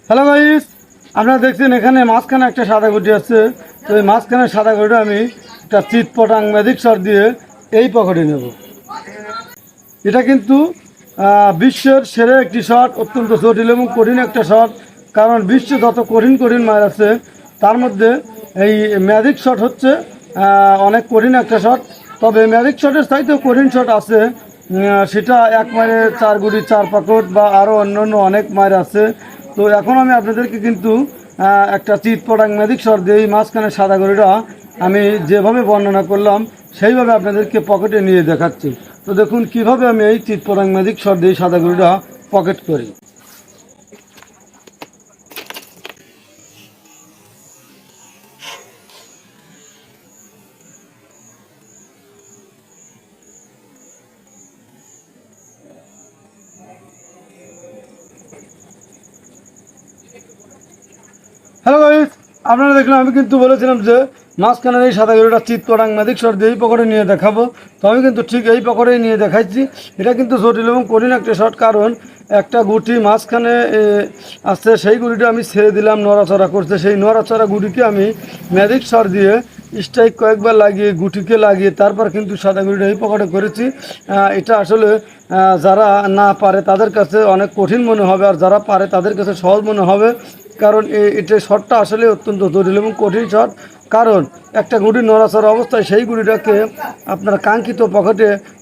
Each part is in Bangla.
হ্যালো গাইস, আপনারা দেখছেন এখানে মাঝখানে একটা সাদা গুটি আছে। তো এই মাঝখানে সাদা গুটিটা আমি একটা চিট পটাং ম্যাজিক শট দিয়ে এই পকেটে নেব। এটা কিন্তু বিশ্বের সেরা একটি শট, অত্যন্ত জটিল এবং কঠিন একটা শট। কারণ বিশ্বে যত কঠিন কঠিন মার আছে তার মধ্যে এই ম্যাজিক শট হচ্ছে অনেক কঠিন একটা শট। তবে ম্যাজিক শটের চাইতেও কঠিন শট আছে, সেটা এক মারে চার গুটি চার পকেট বা আরও অন্যান্য অনেক মার আছে। তো এখন আমি আপনাদেরকে কিন্তু একটা চিট পটাং ম্যাজিক শট দিয়ে এই মাঝখানে সাদা গড়িটা আমি যেভাবে বর্ণনা করলাম সেইভাবে আপনাদেরকে পকেটে নিয়ে দেখাচ্ছি। তো দেখুন কিভাবে আমি এই চিট পটাং ম্যাজিক শট দিয়ে সাদা গড়িটা পকেট করি। হ্যালো গাইস, আপনারা দেখলাম আমি কিন্তু বলেছিলাম যে মাঝখানের এই সাদা গরুটা চিত পটাং ম্যাজিক শট দিয়ে এই পকেটে নিয়ে দেখাবো। তো আমি কিন্তু ঠিক এই পকেটেই নিয়ে দেখাচ্ছি। এটা কিন্তু জটিল এবং কঠিন একটা শট, কারণ একটা গুটি মাঝখানে আসছে, সেই গুটিটা আমি ছেড়ে দিলাম, নড়াচড়া করছে, সেই নড়াচড়া গুটিকে আমি ম্যাজিক শট দিয়ে স্ট্রাইক কয়েকবার লাগিয়ে গুটিকে লাগিয়ে তারপর কিন্তু সাদা গুটিটা এই পকেটে করেছি। এটা আসলে যারা না পারে তাদের কাছে অনেক কঠিন মনে হবে, আর যারা পারে তাদের কাছে সহজ মনে হবে। কারণ এটা শটটা আসলে অত্যন্ত জটিল এবং কঠিন শট। কারণ একটা গুটি নড়াচড়া অবস্থায় সেই গুটিটাকে আপনার কাঙ্ক্ষিত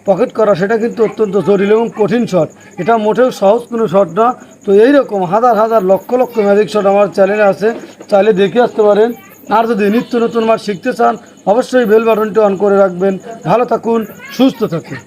পকেট করা, সেটা কিন্তু অত্যন্ত জটিল এবং কঠিন শট। এটা মোটেও সহজ কোনো শট না। তো এইরকম হাজার হাজার লক্ষ লক্ষ ম্যাজিক শট আমার চ্যানেলে আছে, চাইলে দেখে আসতে পারেন। আর যদি নিত্য নতুন মার শিখতে চান অবশ্যই বেল বাটনটি অন করে রাখবেন। ভালো থাকুন, সুস্থ থাকুন।